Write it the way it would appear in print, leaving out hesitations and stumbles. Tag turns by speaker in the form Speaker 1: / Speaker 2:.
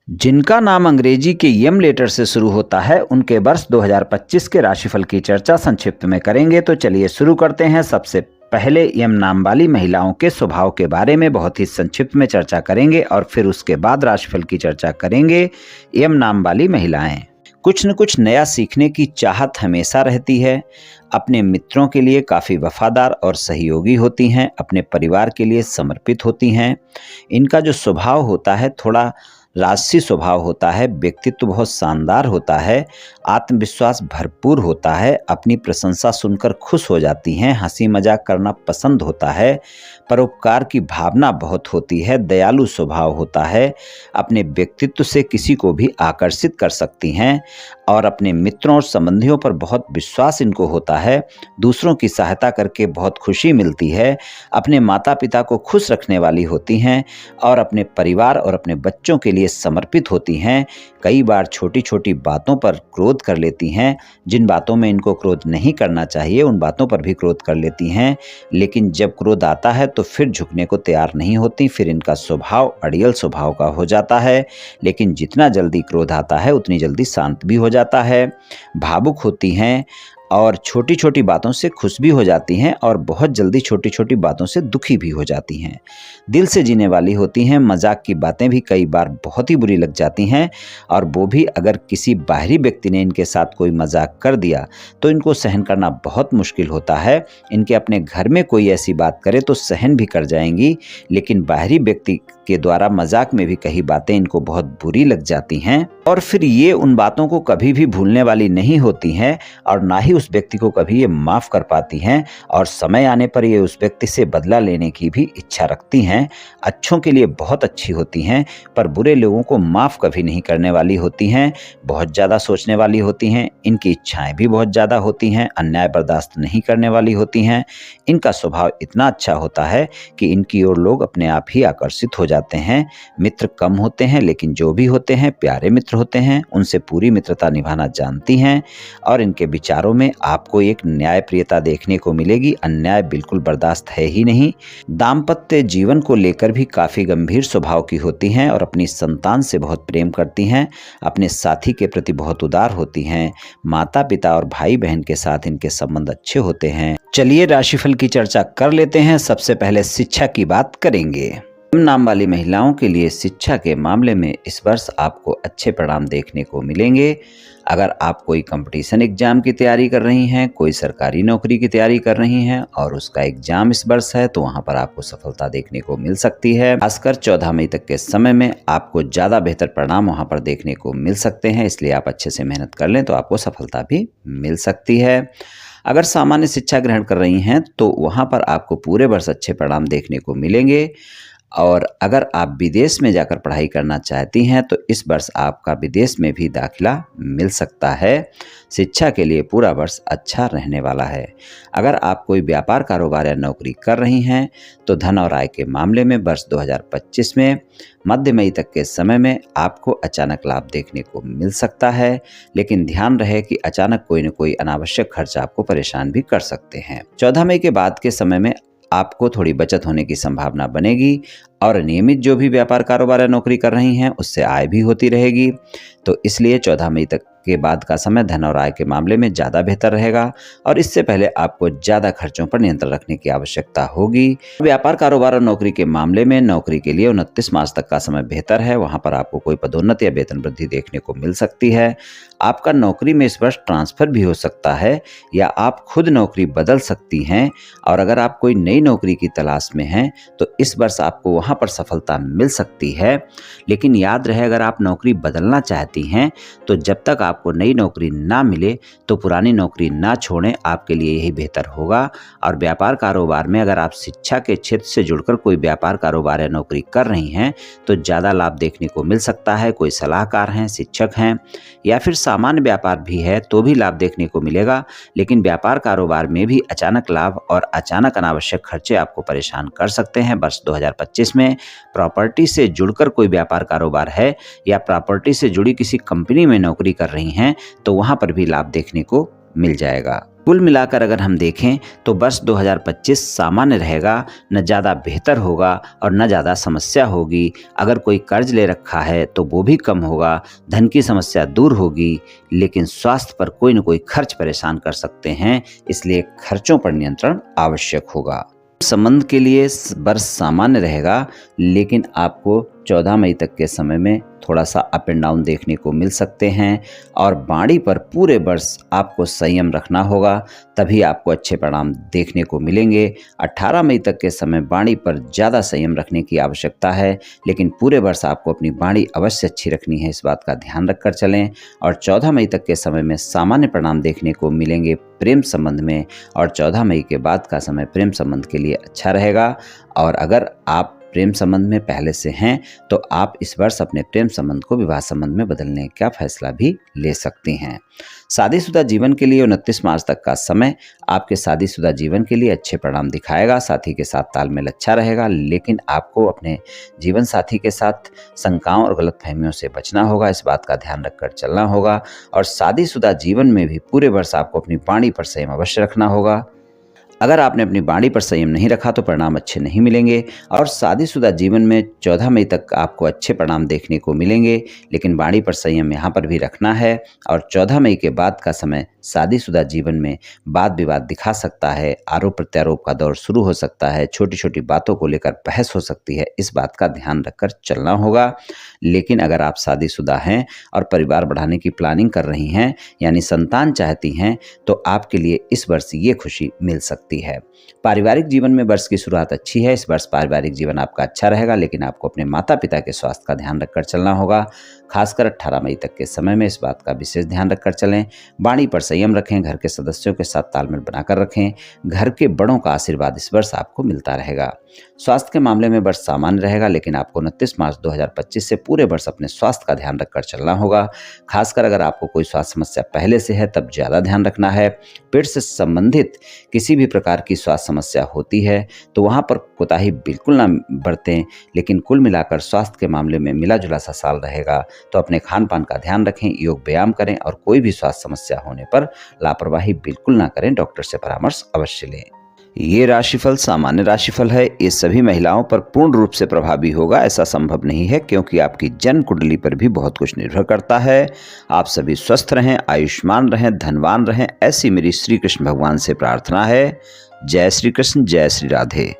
Speaker 1: जिनका नाम अंग्रेजी के यम लेटर से शुरू होता है उनके वर्ष 2025 के राशिफल की चर्चा संक्षिप्त में करेंगे। तो चलिए शुरू करते हैं। सबसे पहले यम नाम वाली महिलाओं के स्वभाव के बारे में बहुत ही संक्षिप्त में चर्चा करेंगे और फिर उसके बाद राशिफल की चर्चा करेंगे। यम नाम वाली महिलाएं कुछ न कुछ नया सीखने की चाहत हमेशा रहती है। अपने मित्रों के लिए काफ़ी वफादार और सहयोगी होती हैं। अपने परिवार के लिए समर्पित होती हैं। इनका जो स्वभाव होता है थोड़ा राजसी स्वभाव होता है। व्यक्तित्व बहुत शानदार होता है। आत्मविश्वास भरपूर होता है। अपनी प्रशंसा सुनकर खुश हो जाती हैं। हंसी मजाक करना पसंद होता है। परोपकार की भावना बहुत होती है। दयालु स्वभाव होता है। अपने व्यक्तित्व से किसी को भी आकर्षित कर सकती हैं और अपने मित्रों और संबंधियों पर बहुत विश्वास इनको होता है। दूसरों की सहायता करके बहुत खुशी मिलती है। अपने माता पिता को खुश रखने वाली होती हैं और अपने परिवार और अपने बच्चों के लिए समर्पित होती हैं। कई बार छोटी छोटी बातों पर क्रोध कर लेती हैं। जिन बातों में इनको क्रोध नहीं करना चाहिए उन बातों पर भी क्रोध कर लेती हैं, लेकिन जब क्रोध आता है तो फिर झुकने को तैयार नहीं होती। फिर इनका स्वभाव अड़ियल स्वभाव का हो जाता है, लेकिन जितना जल्दी क्रोध आता है उतनी जल्दी शांत भी हो जाता है। भावुक होती हैं और छोटी छोटी बातों से खुश भी हो जाती हैं और बहुत जल्दी छोटी छोटी बातों से दुखी भी हो जाती हैं। दिल से जीने वाली होती हैं। मजाक की बातें भी कई बार बहुत ही बुरी लग जाती हैं और वो भी अगर किसी बाहरी व्यक्ति ने इनके साथ कोई मजाक कर दिया तो इनको सहन करना बहुत मुश्किल होता है। इनके अपने घर में कोई ऐसी बात करे तो सहन भी कर जाएंगी, लेकिन बाहरी व्यक्ति के द्वारा मजाक में भी कई बातें इनको बहुत बुरी लग जाती हैं और फिर ये उन बातों को कभी भी भूलने वाली नहीं होती हैं और ना ही उस व्यक्ति को कभी ये माफ़ कर पाती हैं और समय आने पर ये उस व्यक्ति से बदला लेने की भी इच्छा रखती हैं। अच्छों के लिए बहुत अच्छी होती हैं पर बुरे लोगों को माफ़ कभी नहीं करने वाली होती हैं। बहुत ज़्यादा सोचने वाली होती हैं। इनकी इच्छाएं भी बहुत ज़्यादा होती हैं। अन्याय बर्दाश्त नहीं करने वाली होती हैं। इनका स्वभाव इतना अच्छा होता है कि इनकी ओर लोग अपने आप ही आकर्षित हो जाते हैं। मित्र कम होते हैं, लेकिन जो भी होते हैं प्यारे मित्र होते हैं। उनसे पूरी मित्रता निभाना जानती हैं और इनके विचारों में आपको एक न्यायप्रियता देखने को मिलेगी। अन्याय बिल्कुल बर्दाश्त है ही नहीं। दाम्पत्य जीवन को लेकर भी काफ़ी गंभीर स्वभाव की होती हैं और अपनी संतान से बहुत प्रेम करती हैं। अपने साथी के प्रति बहुत उदार होती हैं। माता पिता और भाई बहन के साथ इनके संबंध अच्छे होते हैं। चलिए राशिफल की चर्चा कर लेते हैं। सबसे पहले शिक्षा की बात करेंगे। नाम वाली महिलाओं के लिए शिक्षा के मामले में इस वर्ष आपको अच्छे परिणाम देखने को मिलेंगे। अगर आप कोई कंपटीशन एग्जाम की तैयारी कर रही हैं, कोई सरकारी नौकरी की तैयारी कर रही हैं और उसका एग्जाम इस वर्ष है तो वहां पर आपको सफलता देखने को मिल सकती है। खासकर 14 मई तक के समय में आपको ज़्यादा बेहतर परिणाम वहां पर देखने को मिल सकते हैं, इसलिए आप अच्छे से मेहनत कर लें तो आपको सफलता भी मिल सकती है। अगर सामान्य शिक्षा ग्रहण कर रही हैं तो वहाँ पर आपको पूरे वर्ष अच्छे परिणाम देखने को मिलेंगे और अगर आप विदेश में जाकर पढ़ाई करना चाहती हैं तो इस वर्ष आपका विदेश में भी दाखिला मिल सकता है। शिक्षा के लिए पूरा वर्ष अच्छा रहने वाला है। अगर आप कोई व्यापार कारोबार या नौकरी कर रही हैं तो धन और आय के मामले में वर्ष 2025 में मध्य मई तक के समय में आपको अचानक लाभ देखने को मिल सकता है, लेकिन ध्यान रहे कि अचानक कोई न कोई अनावश्यक खर्च आपको परेशान भी कर सकते हैं। 14 मई के बाद के समय में आपको थोड़ी बचत होने की संभावना बनेगी और नियमित जो भी व्यापार कारोबार या नौकरी कर रही हैं उससे आय भी होती रहेगी। तो इसलिए 14 मई तक के बाद का समय धन और आय के मामले में ज़्यादा बेहतर रहेगा और इससे पहले आपको ज़्यादा खर्चों पर नियंत्रण रखने की आवश्यकता होगी। व्यापार कारोबार और नौकरी के मामले में नौकरी के लिए 29 मार्च तक का समय बेहतर है। वहाँ पर आपको कोई पदोन्नति या वेतन वृद्धि देखने को मिल सकती है। आपका नौकरी में इस वर्ष ट्रांसफ़र भी हो सकता है या आप खुद नौकरी बदल सकती हैं और अगर आप कोई नई नौकरी की तलाश में हैं तो इस वर्ष आपको वहाँ पर सफलता मिल सकती है। लेकिन याद रहे अगर आप नौकरी बदलना चाहती हैं तो जब तक आपको नई नौकरी ना मिले तो पुरानी नौकरी ना छोड़ें, आपके लिए यही बेहतर होगा। और व्यापार कारोबार में अगर आप शिक्षा के क्षेत्र से जुड़कर कोई व्यापार कारोबार या नौकरी कर रही हैं तो ज़्यादा लाभ देखने को मिल सकता है। कोई सलाहकार हैं, शिक्षक हैं या फिर सामान्य व्यापार भी है तो भी लाभ देखने को मिलेगा। लेकिन व्यापार कारोबार में भी अचानक लाभ और अचानक अनावश्यक खर्चे आपको परेशान कर सकते हैं। वर्ष 2025 में प्रॉपर्टी से जुड़कर कोई व्यापार कारोबार है या प्रॉपर्टी से जुड़ी किसी कंपनी में नौकरी कर रही हैं तो वहां पर भी लाभ देखने को मिल जाएगा। कुल मिलाकर अगर हम देखें तो वर्ष 2025 सामान्य रहेगा, न ज़्यादा बेहतर होगा और न ज़्यादा समस्या होगी। अगर कोई कर्ज ले रखा है तो वो भी कम होगा, धन की समस्या दूर होगी, लेकिन स्वास्थ्य पर कोई न कोई खर्च परेशान कर सकते हैं, इसलिए खर्चों पर नियंत्रण आवश्यक होगा। संबंध के लिए वर्ष सामान्य रहेगा, लेकिन आपको 14 मई तक के समय में थोड़ा सा अप एंड डाउन देखने को मिल सकते हैं और बाड़ी पर पूरे वर्ष आपको संयम रखना होगा, तभी आपको अच्छे परिणाम देखने को मिलेंगे। 18 मई तक के समय बाड़ी पर ज़्यादा संयम रखने की आवश्यकता है, लेकिन पूरे वर्ष आपको अपनी बाड़ी अवश्य अच्छी रखनी है, इस बात का ध्यान रखकर चलें। और 14 मई तक के समय में सामान्य परिणाम देखने को मिलेंगे प्रेम संबंध में, और 14 मई के बाद का समय प्रेम संबंध के लिए अच्छा रहेगा। और अगर आप प्रेम संबंध में पहले से हैं तो आप इस वर्ष अपने प्रेम संबंध को विवाह संबंध में बदलने का फैसला भी ले सकती हैं। शादीशुदा जीवन के लिए 29 मार्च तक का समय आपके शादीशुदा जीवन के लिए अच्छे परिणाम दिखाएगा। साथी के साथ तालमेल अच्छा रहेगा, लेकिन आपको अपने जीवन साथी के साथ शंकाओं और गलतफहमियों से बचना होगा, इस बात का ध्यान रखकर चलना होगा। और शादीशुदा जीवन में भी पूरे वर्ष आपको अपनी वाणी पर संयम अवश्य रखना होगा। अगर आपने अपनी वाणी पर संयम नहीं रखा तो परिणाम अच्छे नहीं मिलेंगे। और शादीशुदा जीवन में 14 मई तक आपको अच्छे परिणाम देखने को मिलेंगे, लेकिन वाणी पर संयम यहाँ पर भी रखना है। और 14 मई के बाद का समय शादीशुदा जीवन में वाद विवाद दिखा सकता है, आरोप प्रत्यारोप का दौर शुरू हो सकता है, छोटी छोटी बातों को लेकर बहस हो सकती है, इस बात का ध्यान रखकर चलना होगा। लेकिन अगर आप शादीशुदा हैं और परिवार बढ़ाने की प्लानिंग कर रही हैं, यानी संतान चाहती हैं, तो आपके लिए इस वर्ष ये खुशी मिल सकती है। पारिवारिक जीवन में वर्ष की शुरुआत अच्छी है, इस वर्ष पारिवारिक जीवन आपका अच्छा रहेगा, लेकिन आपको अपने माता पिता के स्वास्थ्य का ध्यान रखकर चलना होगा। खासकर 18 मई तक के समय में इस बात का विशेष ध्यान रखकर चलें। वाणी पर संयम रखें, घर के सदस्यों के साथ तालमेल बनाकर रखें, घर के बड़ों का आशीर्वाद इस वर्ष आपको मिलता रहेगा। स्वास्थ्य के मामले में वर्ष सामान्य रहेगा, लेकिन आपको 29 मार्च 2025 से पूरे वर्ष अपने स्वास्थ्य का ध्यान रखकर चलना होगा। खासकर अगर आपको कोई स्वास्थ्य समस्या पहले से है तब ज़्यादा ध्यान रखना है। पेट से संबंधित किसी भी प्रकार की स्वास्थ्य समस्या होती है तो वहाँ पर कोताही बिल्कुल ना बरतें, लेकिन कुल मिलाकर स्वास्थ्य के मामले में मिला जुला सा साल रहेगा। तो अपने खान पान का ध्यान रखें, योग व्यायाम करें और कोई भी स्वास्थ्य समस्या होने पर लापरवाही बिल्कुल ना करें, डॉक्टर से परामर्श अवश्य लें। ये राशिफल सामान्य राशिफल है, ये सभी महिलाओं पर पूर्ण रूप से प्रभावी होगा ऐसा संभव नहीं है, क्योंकि आपकी जन्म कुंडली पर भी बहुत कुछ निर्भर करता है। आप सभी स्वस्थ रहें, आयुष्मान रहें, धनवान रहें, ऐसी मेरी श्री कृष्ण भगवान से प्रार्थना है। जय श्री कृष्ण, जय श्री राधे।